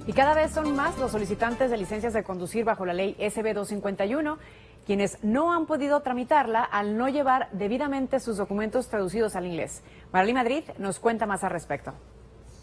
Y cada vez son más los solicitantes de licencias de conducir bajo la ley SB 251, quienes no han podido tramitarla al no llevar debidamente sus documentos traducidos al inglés. Maralí Madrid nos cuenta más al respecto.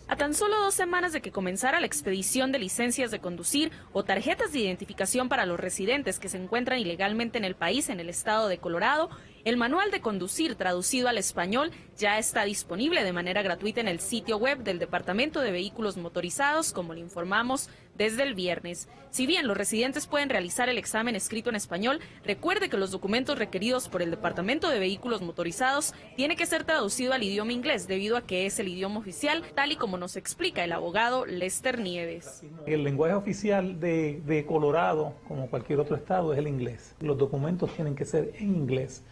A tan solo 2 semanas de que comenzara la expedición de licencias de conducir o tarjetas de identificación para los residentes que se encuentran ilegalmente en el país, en el estado de Colorado, el manual de conducir traducido al español ya está disponible de manera gratuita en el sitio web del Departamento de Vehículos Motorizados, como le informamos desde el viernes. Si bien los residentes pueden realizar el examen escrito en español, recuerde que los documentos requeridos por el Departamento de Vehículos Motorizados tiene que ser traducido al idioma inglés debido a que es el idioma oficial, tal y como nos explica el abogado Lester Nieves. El lenguaje oficial de Colorado, como cualquier otro estado, es el inglés. Los documentos tienen que ser en inglés.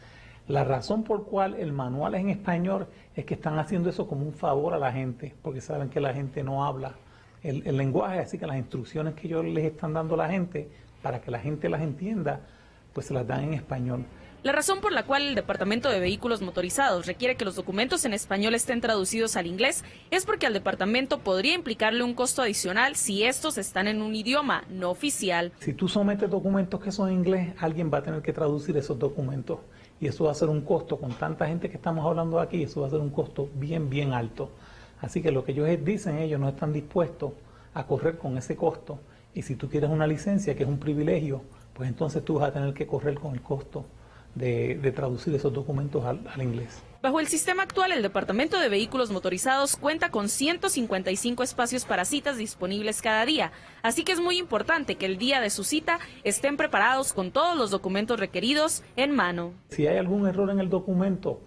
La razón por cual el manual es en español es que están haciendo eso como un favor a la gente, porque saben que la gente no habla el lenguaje, así que las instrucciones que ellos les están dando a la gente, para que la gente las entienda, pues se las dan en español. La razón por la cual el Departamento de Vehículos Motorizados requiere que los documentos en español estén traducidos al inglés es porque al departamento podría implicarle un costo adicional si estos están en un idioma no oficial. Si tú sometes documentos que son en inglés, alguien va a tener que traducir esos documentos y eso va a ser un costo, con tanta gente que estamos hablando aquí, eso va a ser un costo bien alto. Así que lo que ellos dicen, ellos no están dispuestos a correr con ese costo, y si tú quieres una licencia, que es un privilegio, pues entonces tú vas a tener que correr con el costo de traducir esos documentos al inglés. Bajo el sistema actual, el Departamento de Vehículos Motorizados cuenta con 155 espacios para citas disponibles cada día, así que es muy importante que el día de su cita estén preparados con todos los documentos requeridos en mano. Si hay algún error en el documento,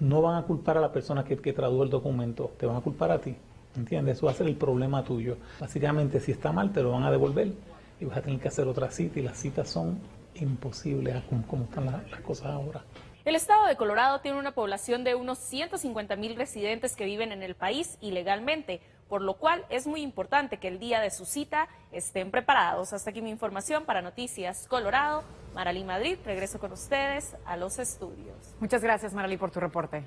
no van a culpar a la persona que tradujo el documento, te van a culpar a ti, ¿entiendes? Eso va a ser el problema tuyo. Básicamente, si está mal, te lo van a devolver y vas a tener que hacer otra cita, y las citas son imposibles como están las cosas ahora. El estado de Colorado tiene una población de unos 150,000 residentes que viven en el país ilegalmente, por lo cual es muy importante que el día de su cita estén preparados. Hasta aquí mi información para Noticias Colorado. Maralí Madrid, regreso con ustedes a los estudios. Muchas gracias, Maralí, por tu reporte.